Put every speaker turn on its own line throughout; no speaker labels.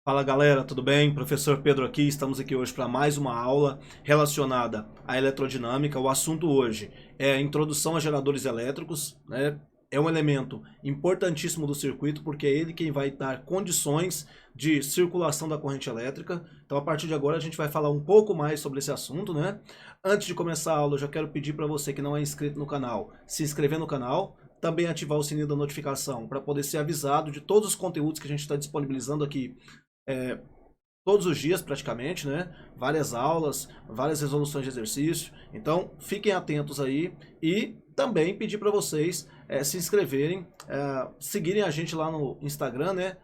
Fala galera, tudo bem? Professor Pedro aqui, estamos aqui hoje para mais uma aula relacionada à eletrodinâmica. O assunto hoje é a introdução a geradores elétricos, né? É um elemento importantíssimo do circuito porque é ele quem vai dar condições de circulação da corrente elétrica. Então a partir de agora a gente vai falar um pouco mais sobre esse assunto, né? Antes de começar a aula, eu já quero pedir para você que não é inscrito no canal, se inscrever no canal, também ativar o sininho da notificação para poder ser avisado de todos os conteúdos que a gente está disponibilizando aqui todos os dias praticamente, né? Várias aulas, várias resoluções de exercício. Então fiquem atentos aí e também pedir para vocês se inscreverem, seguirem a gente lá no Instagram, né?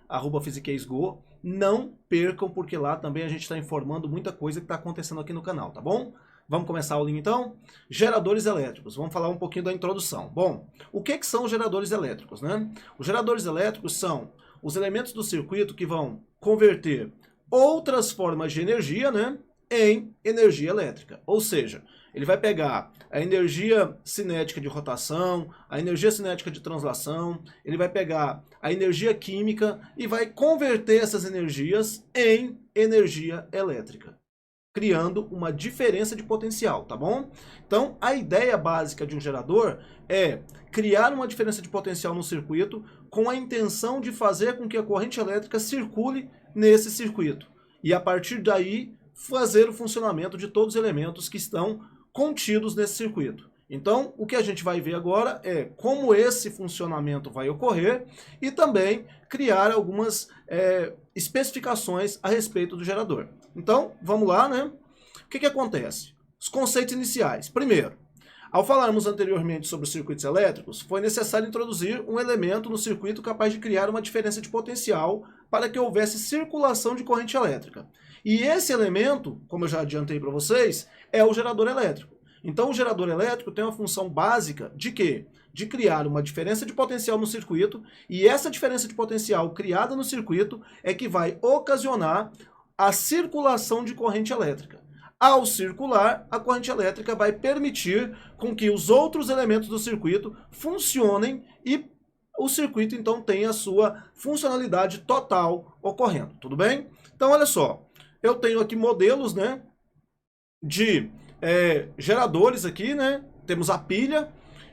@physiquesgo. Não percam, porque lá também a gente está informando muita coisa que está acontecendo aqui no canal, tá bom? Vamos começar a aulinha então? Geradores elétricos. Vamos falar um pouquinho da introdução. Bom, o que são os geradores elétricos, né? Os geradores elétricos são os elementos do circuito que vão converter outras formas de energia, né, em energia elétrica. Ou seja, ele vai pegar a energia cinética de rotação, a energia cinética de translação, ele vai pegar a energia química e vai converter essas energias em energia elétrica, criando uma diferença de potencial, tá bom? Então, a ideia básica de um gerador é criar uma diferença de potencial no circuito com a intenção de fazer com que a corrente elétrica circule nesse circuito. E a partir daí, fazer o funcionamento de todos os elementos que estão contidos nesse circuito. Então, o que a gente vai ver agora é como esse funcionamento vai ocorrer e também criar algumas especificações a respeito do gerador. Então, vamos lá, né? O que acontece? Os conceitos iniciais. Primeiro, ao falarmos anteriormente sobre os circuitos elétricos, foi necessário introduzir um elemento no circuito capaz de criar uma diferença de potencial para que houvesse circulação de corrente elétrica. E esse elemento, como eu já adiantei para vocês, é o gerador elétrico. Então o gerador elétrico tem uma função básica de quê? De criar uma diferença de potencial no circuito, e essa diferença de potencial criada no circuito é que vai ocasionar a circulação de corrente elétrica. Ao circular, a corrente elétrica vai permitir com que os outros elementos do circuito funcionem e o circuito então tenha a sua funcionalidade total ocorrendo, tudo bem? Então olha só, eu tenho aqui modelos, né, de geradores aqui, né? Temos a pilha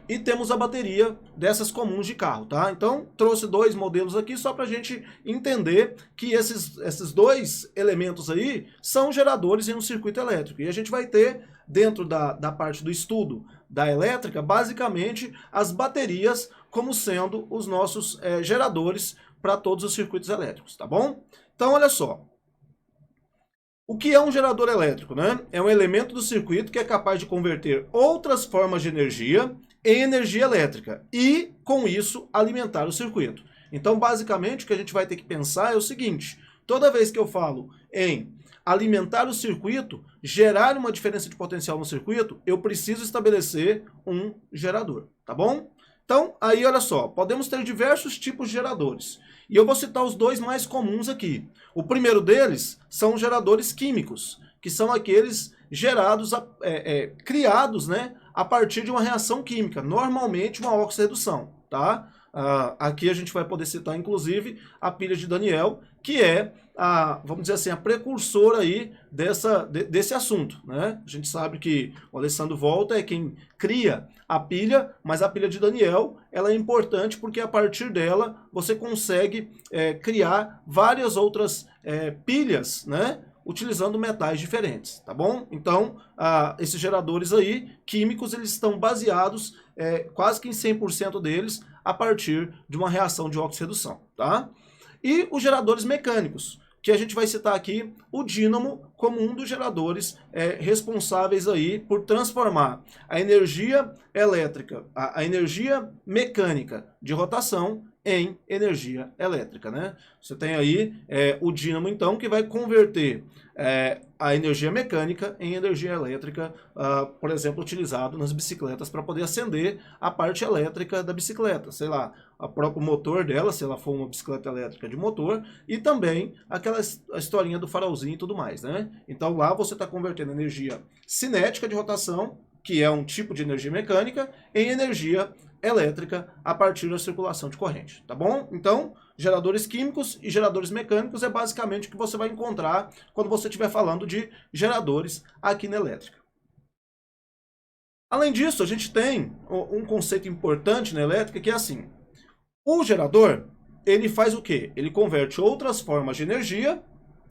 e temos a bateria dessas comuns de carro, tá? Então, trouxe dois modelos aqui só para a gente entender que esses dois elementos aí são geradores em um circuito elétrico. E a gente vai ter, dentro da parte do estudo da elétrica, basicamente as baterias como sendo os nossos geradores para todos os circuitos elétricos, tá bom? Então, olha só. O que é um gerador elétrico, né? É um elemento do circuito que é capaz de converter outras formas de energia em energia elétrica e, com isso, alimentar o circuito. Então, basicamente, o que a gente vai ter que pensar é o seguinte: toda vez que eu falo em alimentar o circuito, gerar uma diferença de potencial no circuito, eu preciso estabelecer um gerador, tá bom? Então, aí olha só, podemos ter diversos tipos de geradores. E eu vou citar os dois mais comuns aqui. O primeiro deles são os geradores químicos, que são aqueles gerados, criados, né, a partir de uma reação química, normalmente uma oxirredução, tá? Aqui a gente vai poder citar, inclusive, a pilha de Daniel, que é vamos dizer assim, a precursora aí desse assunto, né? A gente sabe que o Alessandro Volta é quem cria a pilha, mas a pilha de Daniel, ela é importante porque a partir dela você consegue criar várias outras pilhas, né? Utilizando metais diferentes, tá bom? Então, esses geradores aí, químicos, eles estão baseados quase que em 100% deles a partir de uma reação de oxirredução, tá? E os geradores mecânicos, que a gente vai citar aqui o dínamo como um dos geradores responsáveis aí por transformar a energia elétrica, a energia mecânica de rotação em energia elétrica, né? Você tem aí o dínamo, então, que vai converter a energia mecânica em energia elétrica, por exemplo, utilizado nas bicicletas para poder acender a parte elétrica da bicicleta, sei lá, o próprio motor dela, se ela for uma bicicleta elétrica de motor, e também a historinha do farolzinho e tudo mais, né? Então lá você está convertendo energia cinética de rotação, que é um tipo de energia mecânica, em energia elétrica a partir da circulação de corrente, tá bom? Então, geradores químicos e geradores mecânicos é basicamente o que você vai encontrar quando você estiver falando de geradores aqui na elétrica. Além disso, a gente tem um conceito importante na elétrica que é assim: o gerador, ele faz o quê? Ele converte outras formas de energia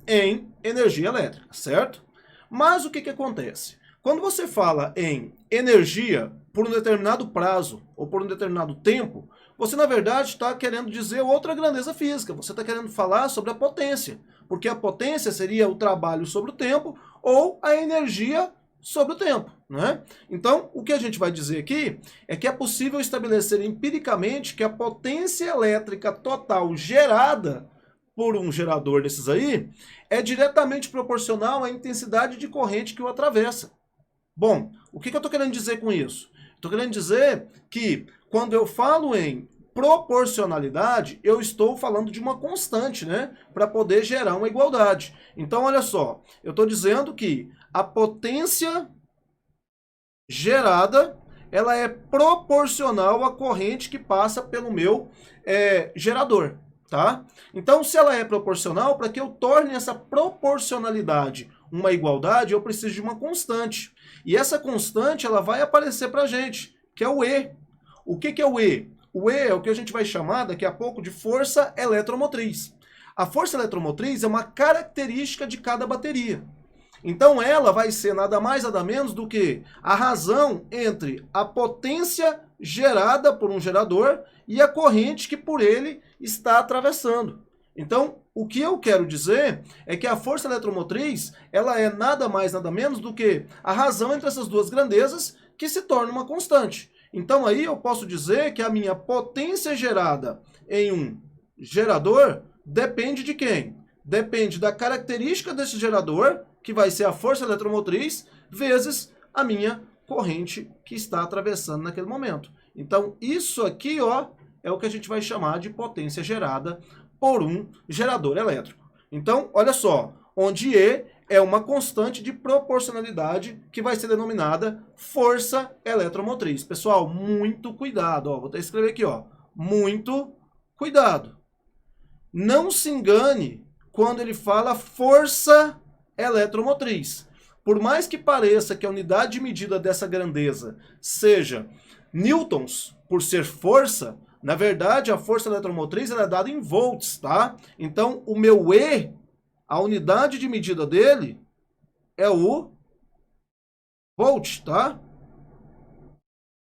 em energia elétrica, certo? Mas o que que acontece? Quando você fala em energia por um determinado prazo ou por um determinado tempo, você na verdade está querendo dizer outra grandeza física, você está querendo falar sobre a potência, porque a potência seria o trabalho sobre o tempo ou a energia sobre o tempo, né? Então, o que a gente vai dizer aqui é que é possível estabelecer empiricamente que a potência elétrica total gerada por um gerador desses aí é diretamente proporcional à intensidade de corrente que o atravessa. Bom, o que eu estou querendo dizer com isso? Estou querendo dizer que quando eu falo em proporcionalidade, eu estou falando de uma constante, né? Para poder gerar uma igualdade. Então, olha só, eu estou dizendo que a potência gerada, ela é proporcional à corrente que passa pelo meu gerador, tá? Então, se ela é proporcional, para que eu torne essa proporcionalidade uma igualdade, eu preciso de uma constante. E essa constante, ela vai aparecer para a gente, que é o E. O que é o E? O E é o que a gente vai chamar daqui a pouco de força eletromotriz. A força eletromotriz é uma característica de cada bateria. Então ela vai ser nada mais nada menos do que a razão entre a potência gerada por um gerador e a corrente que por ele está atravessando. Então, o que eu quero dizer é que a força eletromotriz, ela é nada mais nada menos do que a razão entre essas duas grandezas que se torna uma constante. Então aí eu posso dizer que a minha potência gerada em um gerador depende de quem? Depende da característica desse gerador, que vai ser a força eletromotriz, vezes a minha corrente que está atravessando naquele momento. Então isso aqui, ó, é o que a gente vai chamar de potência gerada por um gerador elétrico. Então, olha só, onde E é uma constante de proporcionalidade que vai ser denominada força eletromotriz. Pessoal, muito cuidado, ó, vou até escrever aqui, ó, muito cuidado. Não se engane quando ele fala força eletromotriz. Por mais que pareça que a unidade de medida dessa grandeza seja newtons, por ser força, na verdade a força eletromotriz ela é dada em volts, tá? Então o meu E, a unidade de medida dele é o volt, tá?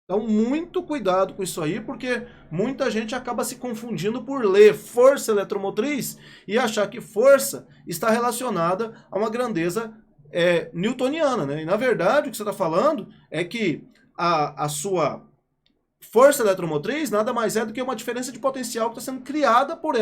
Então muito cuidado com isso aí, porque muita gente acaba se confundindo por ler força eletromotriz e achar que força está relacionada a uma grandeza newtoniana, né? E na verdade o que você está falando é que a sua força eletromotriz nada mais é do que uma diferença de potencial que está sendo criada por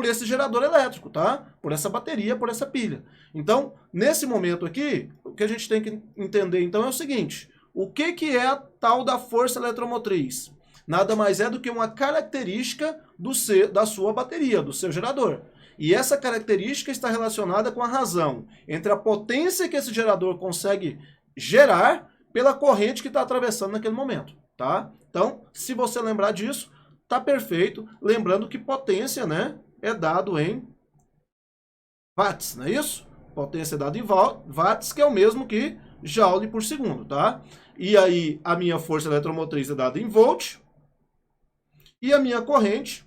esse gerador elétrico, tá? Por essa bateria, por essa pilha. Então, nesse momento aqui, o que a gente tem que entender então é o seguinte: o que é a tal da força eletromotriz? Nada mais é do que uma característica da sua bateria, do seu gerador. E essa característica está relacionada com a razão entre a potência que esse gerador consegue gerar pela corrente que está atravessando naquele momento, tá? Então, se você lembrar disso, tá perfeito. Lembrando que potência, né, é dado em watts, não é isso? Potência é dado em watts, que é o mesmo que joule por segundo, tá? E aí, a minha força eletromotriz é dada em volt. E a minha corrente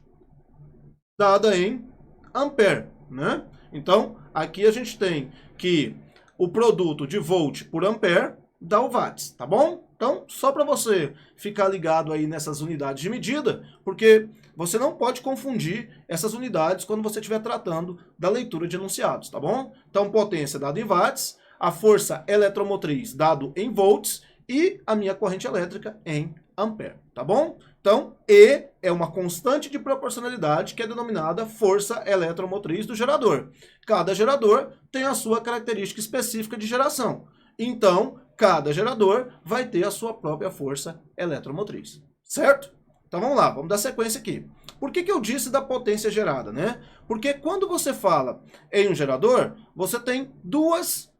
dada em ampere, né? Então, aqui a gente tem que o produto de volt por ampere dá o watts, tá bom? Então, só para você ficar ligado aí nessas unidades de medida, porque você não pode confundir essas unidades quando você estiver tratando da leitura de enunciados, tá bom? Então, potência dada em watts, a força eletromotriz dado em volts e a minha corrente elétrica em ampere, tá bom? Então, E é uma constante de proporcionalidade que é denominada força eletromotriz do gerador. Cada gerador tem a sua característica específica de geração. Então, cada gerador vai ter a sua própria força eletromotriz, certo? Então vamos lá, vamos dar sequência aqui. Por que eu disse da potência gerada, né? Porque quando você fala em um gerador, você tem duas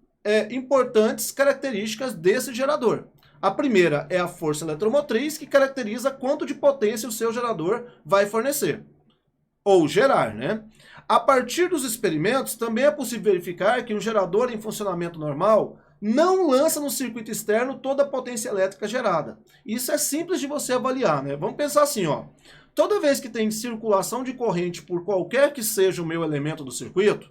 importantes características desse gerador. A primeira é a força eletromotriz, que caracteriza quanto de potência o seu gerador vai fornecer, ou gerar, né? A partir dos experimentos, também é possível verificar que um gerador em funcionamento normal não lança no circuito externo toda a potência elétrica gerada. Isso é simples de você avaliar, né? Vamos pensar assim, ó. Toda vez que tem circulação de corrente por qualquer que seja o meu elemento do circuito,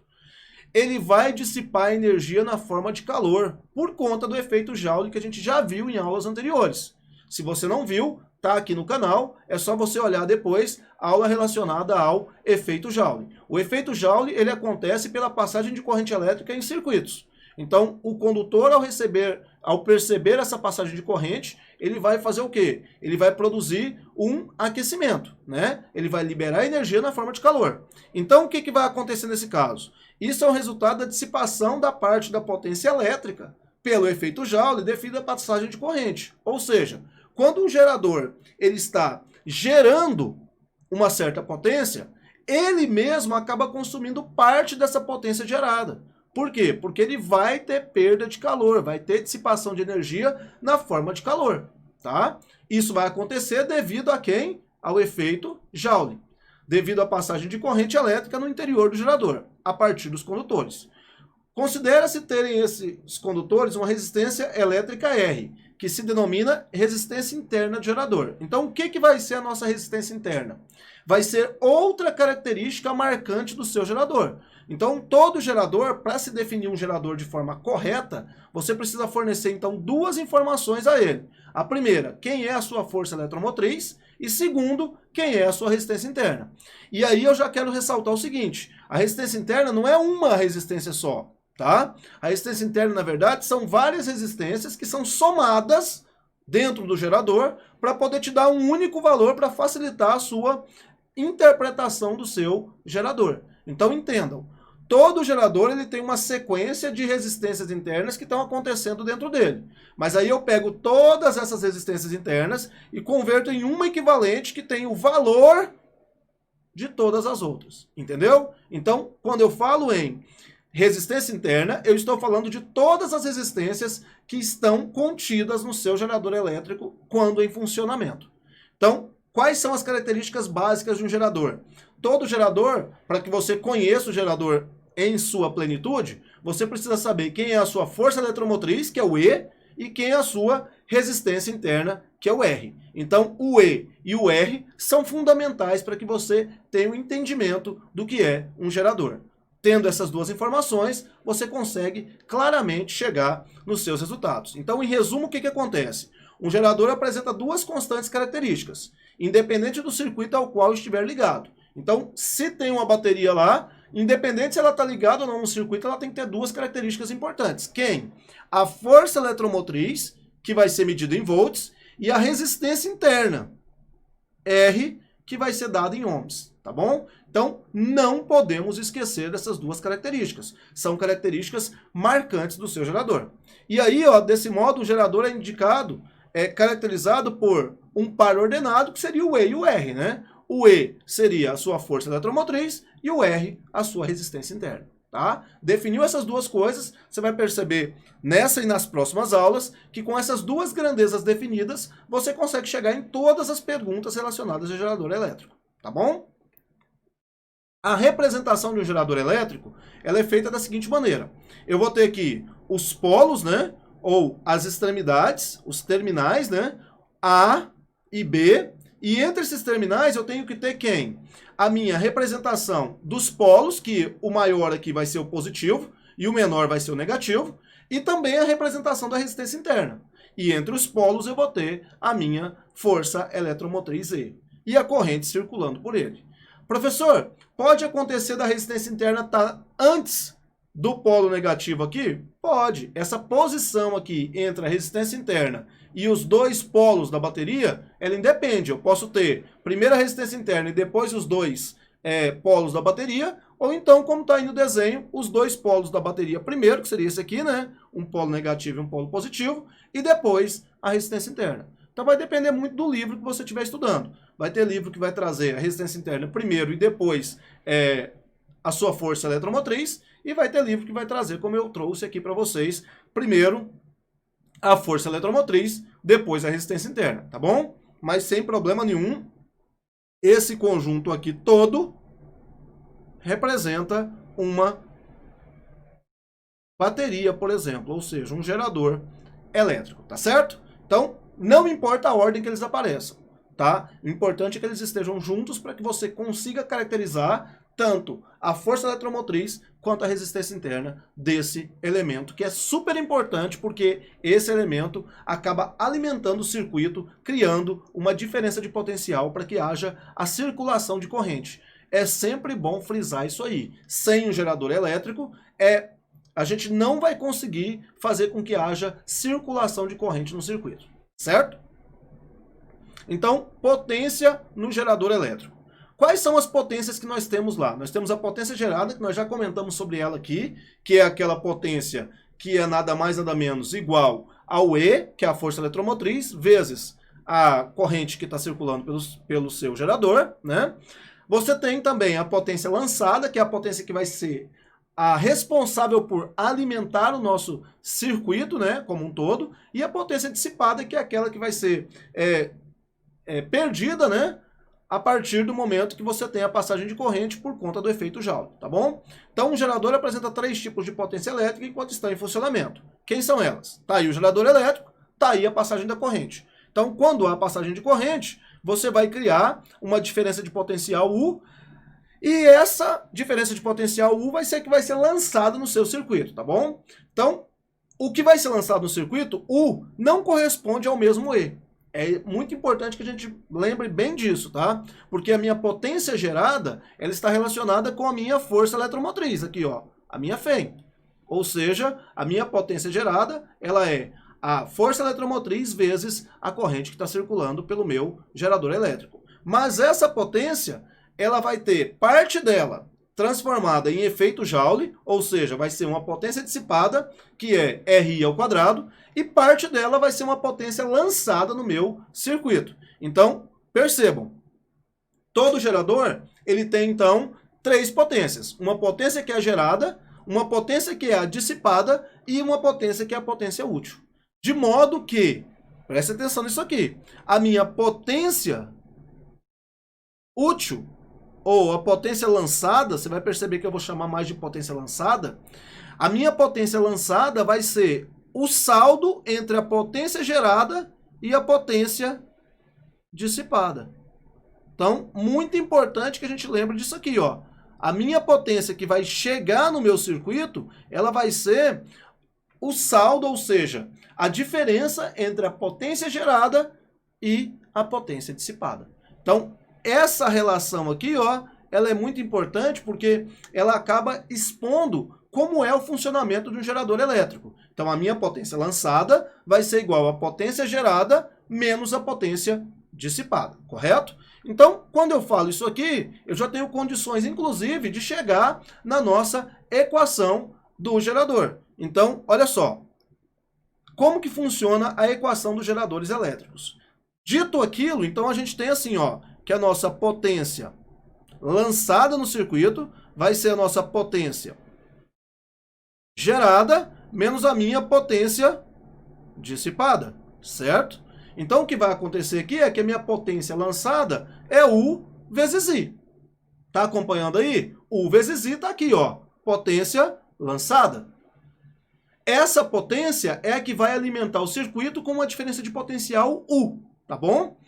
ele vai dissipar energia na forma de calor, por conta do efeito Joule que a gente já viu em aulas anteriores. Se você não viu, tá aqui no canal, é só você olhar depois a aula relacionada ao efeito Joule. O efeito Joule, ele acontece pela passagem de corrente elétrica em circuitos. Então, o condutor, ao perceber essa passagem de corrente, ele vai fazer o quê? Ele vai produzir um aquecimento, né? Ele vai liberar energia na forma de calor. Então, o que vai acontecer nesse caso? Isso é o resultado da dissipação da parte da potência elétrica pelo efeito Joule devido à passagem de corrente. Ou seja, quando um gerador ele está gerando uma certa potência, ele mesmo acaba consumindo parte dessa potência gerada. Por quê? Porque ele vai ter perda de calor, vai ter dissipação de energia na forma de calor, tá? Isso vai acontecer devido a quem? Ao efeito Joule, devido à passagem de corrente elétrica no interior do gerador, a partir dos condutores. Considera-se terem esses condutores uma resistência elétrica R, que se denomina resistência interna do gerador. Então, o que vai ser a nossa resistência interna? Vai ser outra característica marcante do seu gerador. Então, todo gerador, para se definir um gerador de forma correta, você precisa fornecer, então, duas informações a ele. A primeira, quem é a sua força eletromotriz, e segundo, quem é a sua resistência interna. E aí eu já quero ressaltar o seguinte, a resistência interna não é uma resistência só, tá? A resistência interna, na verdade, são várias resistências que são somadas dentro do gerador para poder te dar um único valor para facilitar a sua interpretação do seu gerador. Então, entendam. Todo gerador ele tem uma sequência de resistências internas que estão acontecendo dentro dele. Mas aí eu pego todas essas resistências internas e converto em uma equivalente que tem o valor de todas as outras. Entendeu? Então, quando eu falo em resistência interna, eu estou falando de todas as resistências que estão contidas no seu gerador elétrico quando em funcionamento. Então, quais são as características básicas de um gerador? Todo gerador, para que você conheça o gerador em sua plenitude, você precisa saber quem é a sua força eletromotriz, que é o E, e quem é a sua resistência interna, que é o R. Então, o E e o R são fundamentais para que você tenha um entendimento do que é um gerador. Tendo essas duas informações, você consegue claramente chegar nos seus resultados. Então, em resumo, o que acontece? Um gerador apresenta duas constantes características, independente do circuito ao qual estiver ligado. Então, se tem uma bateria lá, independente se ela está ligada ou não no circuito, ela tem que ter duas características importantes. Quem? A força eletromotriz, que vai ser medida em volts, e a resistência interna, R, que vai ser dada em ohms, tá bom? Então, não podemos esquecer dessas duas características. São características marcantes do seu gerador. E aí, ó, desse modo, o gerador é caracterizado por um par ordenado, que seria o E e o R, né? O E seria a sua força eletromotriz e o R a sua resistência interna, tá? Definiu essas duas coisas, você vai perceber nessa e nas próximas aulas que com essas duas grandezas definidas, você consegue chegar em todas as perguntas relacionadas ao gerador elétrico, tá bom? A representação de um gerador elétrico, ela é feita da seguinte maneira. Eu vou ter aqui os polos, né? Ou as extremidades, os terminais, né? A e B. E entre esses terminais eu tenho que ter quem? A minha representação dos polos, que o maior aqui vai ser o positivo e o menor vai ser o negativo, e também a representação da resistência interna. E entre os polos eu vou ter a minha força eletromotriz E e a corrente circulando por ele. Professor, pode acontecer da resistência interna estar antes do polo negativo aqui? Pode. Essa posição aqui entre a resistência interna e os dois polos da bateria, ela independe. Eu posso ter primeiro a resistência interna e depois os dois polos da bateria, ou então, como está aí no desenho, os dois polos da bateria primeiro, que seria esse aqui, né? Um polo negativo e um polo positivo, e depois a resistência interna. Então vai depender muito do livro que você estiver estudando. Vai ter livro que vai trazer a resistência interna primeiro e depois a sua força eletromotriz, e vai ter livro que vai trazer, como eu trouxe aqui para vocês, primeiro a força eletromotriz, depois a resistência interna, tá bom? Mas sem problema nenhum, esse conjunto aqui todo representa uma bateria, por exemplo, ou seja, um gerador elétrico, tá certo? Então, não importa a ordem que eles apareçam, tá? O importante é que eles estejam juntos para que você consiga caracterizar tanto a força eletromotriz quanto a resistência interna desse elemento, que é super importante porque esse elemento acaba alimentando o circuito, criando uma diferença de potencial para que haja a circulação de corrente. É sempre bom frisar isso aí. Sem um gerador elétrico, a gente não vai conseguir fazer com que haja circulação de corrente no circuito, certo? Então, potência no gerador elétrico. Quais são as potências que nós temos lá? Nós temos a potência gerada, que nós já comentamos sobre ela aqui, que é aquela potência que é nada mais nada menos igual ao E, que é a força eletromotriz, vezes a corrente que está circulando pelo seu gerador, né? Você tem também a potência lançada, que é a potência que vai ser a responsável por alimentar o nosso circuito, né, como um todo, e a potência dissipada, que é aquela que vai ser perdida, né, a partir do momento que você tem a passagem de corrente por conta do efeito Joule, tá bom? Então, um gerador apresenta 3 tipos de potência elétrica enquanto está em funcionamento. Quem são elas? Tá aí o gerador elétrico, tá aí a passagem da corrente. Então, quando há passagem de corrente, você vai criar uma diferença de potencial U, e essa diferença de potencial U vai ser que vai ser lançada no seu circuito, tá bom? Então, o que vai ser lançado no circuito, U, não corresponde ao mesmo E. É muito importante que a gente lembre bem disso, tá? Porque a minha potência gerada, ela está relacionada com a minha força eletromotriz, aqui, ó, a minha FEM. Ou seja, a minha potência gerada, ela é a força eletromotriz vezes a corrente que está circulando pelo meu gerador elétrico. Mas essa potência, ela vai ter parte dela transformada em efeito Joule, ou seja, vai ser uma potência dissipada, que é RI ao quadrado, e parte dela vai ser uma potência lançada no meu circuito. Então, percebam, todo gerador, ele tem, então, 3 potências. Uma potência que é a gerada, uma potência que é a dissipada e uma potência que é a potência útil. De modo que, preste atenção nisso aqui, a minha potência útil, ou a potência lançada, você vai perceber que eu vou chamar mais de potência lançada, a minha potência lançada vai ser o saldo entre a potência gerada e a potência dissipada. Então, muito importante que a gente lembre disso aqui, ó. A minha potência que vai chegar no meu circuito, ela vai ser o saldo, ou seja, a diferença entre a potência gerada e a potência dissipada. Então, essa relação aqui, ó, ela é muito importante porque ela acaba expondo como é o funcionamento de um gerador elétrico. Então, a minha potência lançada vai ser igual à potência gerada menos a potência dissipada, correto? Então, quando eu falo isso aqui, eu já tenho condições, inclusive, de chegar na nossa equação do gerador. Então, olha só, como que funciona a equação dos geradores elétricos? Dito aquilo, então a gente tem assim, ó, que a nossa potência lançada no circuito vai ser a nossa potência gerada menos a minha potência dissipada, certo? Então, o que vai acontecer aqui é que a minha potência lançada é U vezes I. Tá acompanhando aí? U vezes I tá aqui, ó, potência lançada. Essa potência é a que vai alimentar o circuito com uma diferença de potencial U, tá bom?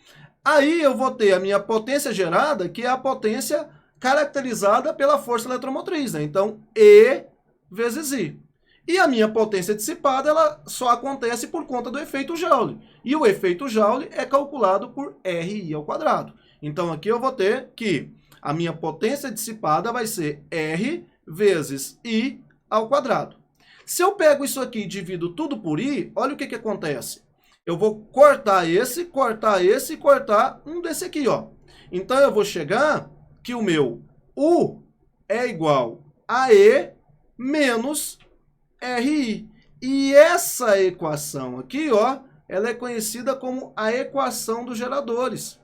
Aí eu vou ter a minha potência gerada, que é a potência caracterizada pela força eletromotriz, né? Então, E vezes I. E a minha potência dissipada, ela só acontece por conta do efeito Joule. E o efeito Joule é calculado por RI ao quadrado. Então, aqui eu vou ter que a minha potência dissipada vai ser R vezes I ao quadrado. Se eu pego isso aqui e divido tudo por I, olha o que acontece. Eu vou cortar esse, e cortar um desse aqui, ó. Então, eu vou chegar que o meu U é igual a E menos RI. E essa equação aqui, ó, ela é conhecida como a equação dos geradores.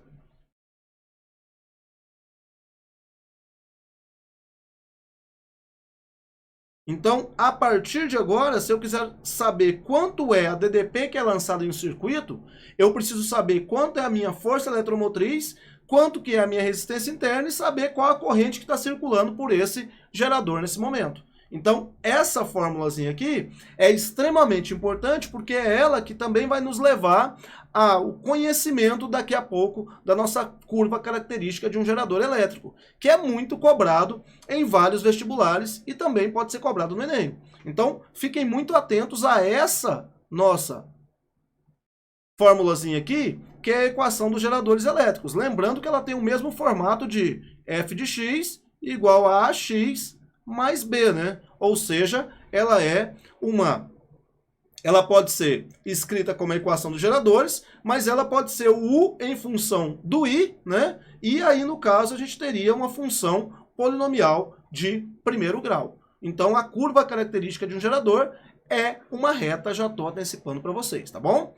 Então, a partir de agora, se eu quiser saber quanto é a DDP que é lançada em um circuito, eu preciso saber quanto é a minha força eletromotriz, quanto que é a minha resistência interna e saber qual a corrente que está circulando por esse gerador nesse momento. Então, essa formulazinha aqui é extremamente importante porque é ela que também vai nos levar ao conhecimento daqui a pouco da nossa curva característica de um gerador elétrico, que é muito cobrado em vários vestibulares e também pode ser cobrado no Enem. Então, fiquem muito atentos a essa nossa formulazinha aqui, que é a equação dos geradores elétricos. Lembrando que ela tem o mesmo formato de f de x igual a ax mais b, né? Ou seja, ela pode ser escrita como a equação dos geradores, mas ela pode ser o u em função do i, né? E aí, no caso, a gente teria uma função polinomial de primeiro grau. Então, a curva característica de um gerador é uma reta, já estou antecipando para vocês, tá bom?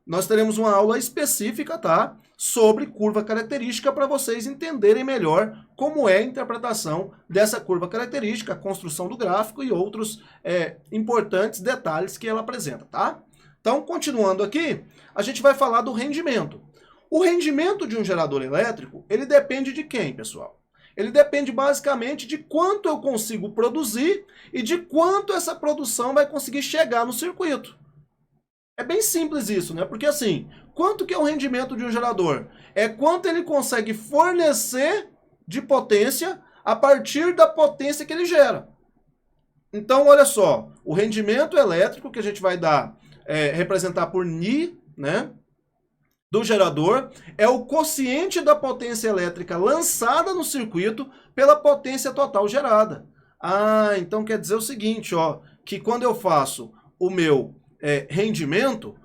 Nós teremos uma aula específica, tá? Sobre curva característica para vocês entenderem melhor como é a interpretação dessa curva característica, a construção do gráfico e outros importantes detalhes que ela apresenta, tá? Então, continuando aqui, a gente vai falar do rendimento. O rendimento de um gerador elétrico, ele depende de quem, pessoal? Ele depende basicamente de quanto eu consigo produzir e de quanto essa produção vai conseguir chegar no circuito. É bem simples isso, né? Porque assim, quanto que é o rendimento de um gerador? É quanto ele consegue fornecer de potência a partir da potência que ele gera. Então, olha só, o rendimento elétrico que a gente vai representar por Ni, né, do gerador, é o quociente da potência elétrica lançada no circuito pela potência total gerada. Ah, então quer dizer o seguinte, ó, que quando eu faço o meu rendimento,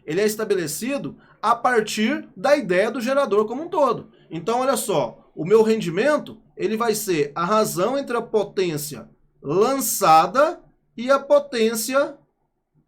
ele é estabelecido a partir da ideia do gerador como um todo. Então, olha só, o meu rendimento, ele vai ser a razão entre a potência lançada e a potência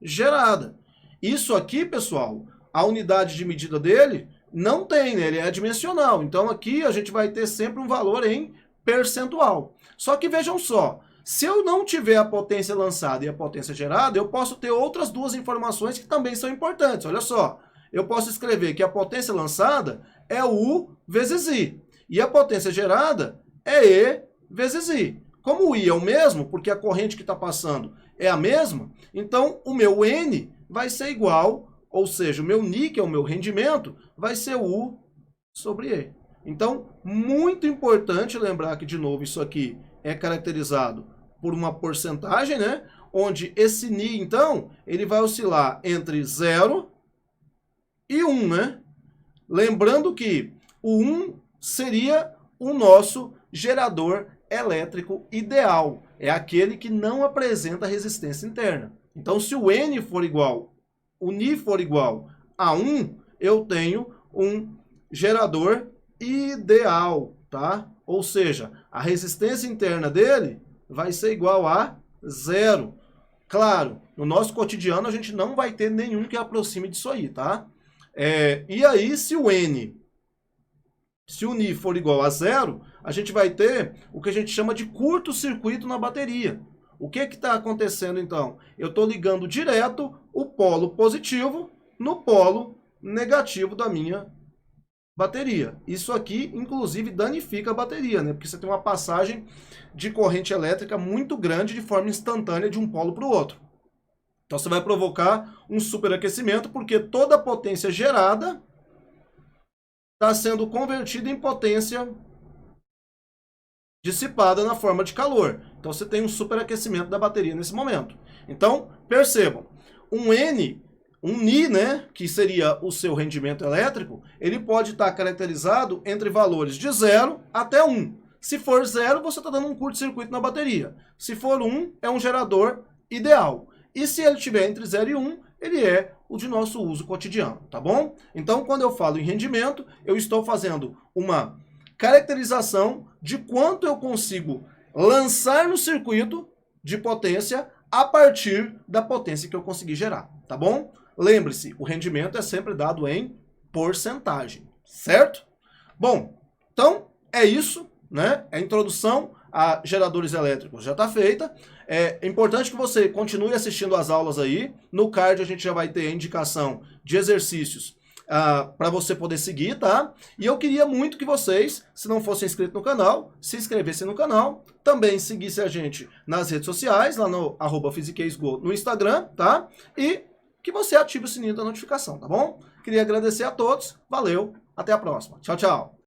gerada. Isso aqui, pessoal, a unidade de medida dele não tem, né? Ele é dimensional. Então, aqui a gente vai ter sempre um valor em percentual. Só que vejam só, se eu não tiver a potência lançada e a potência gerada, eu posso ter outras duas informações que também são importantes. Olha só, eu posso escrever que a potência lançada é U vezes I. E a potência gerada é E vezes I. Como o I é o mesmo, porque a corrente que está passando é a mesma, então o meu N vai ser igual, ou seja, o meu Ni, que é o meu rendimento, vai ser U sobre E. Então, muito importante lembrar que, de novo, isso aqui é caracterizado por uma porcentagem, né? Onde esse Ni, então, ele vai oscilar entre 0 e 1, né? Lembrando que o 1 seria o nosso gerador elétrico ideal. É aquele que não apresenta resistência interna. Então, se o N for igual, o Ni for igual a 1, eu tenho um gerador ideal, tá? Ou seja, a resistência interna dele vai ser igual a 0. Claro, no nosso cotidiano a gente não vai ter nenhum que aproxime disso aí, tá? E aí, se o Ni for igual a 0, a gente vai ter o que a gente chama de curto-circuito na bateria. O que está acontecendo, então? Eu estou ligando direto o polo positivo no polo negativo da minha bateria. Isso aqui, inclusive, danifica a bateria, né? Porque você tem uma passagem de corrente elétrica muito grande de forma instantânea de um polo para o outro. Então, você vai provocar um superaquecimento, porque toda a potência gerada está sendo convertida em potência dissipada na forma de calor. Então, você tem um superaquecimento da bateria nesse momento. Então, percebam, um Ni, né, que seria o seu rendimento elétrico, ele pode estar caracterizado entre valores de 0 até 1. Se for 0, você está dando um curto-circuito na bateria. Se for 1, é um gerador ideal. E se ele estiver entre 0 e 1, ele é o de nosso uso cotidiano, tá bom? Então, quando eu falo em rendimento, eu estou fazendo uma caracterização de quanto eu consigo lançar no circuito de potência a partir da potência que eu consegui gerar, tá bom? Lembre-se, o rendimento é sempre dado em porcentagem, certo? Bom, então é isso, né? É a introdução a geradores elétricos já está feita. É importante que você continue assistindo as aulas aí. No card a gente já vai ter a indicação de exercícios para você poder seguir, tá? E eu queria muito que vocês, se não fossem inscritos no canal, se inscrevessem no canal, também seguissem a gente nas redes sociais, lá no @physiqueisgo no Instagram, tá? E que você ative o sininho da notificação, tá bom? Queria agradecer a todos, valeu, até a próxima. Tchau, tchau.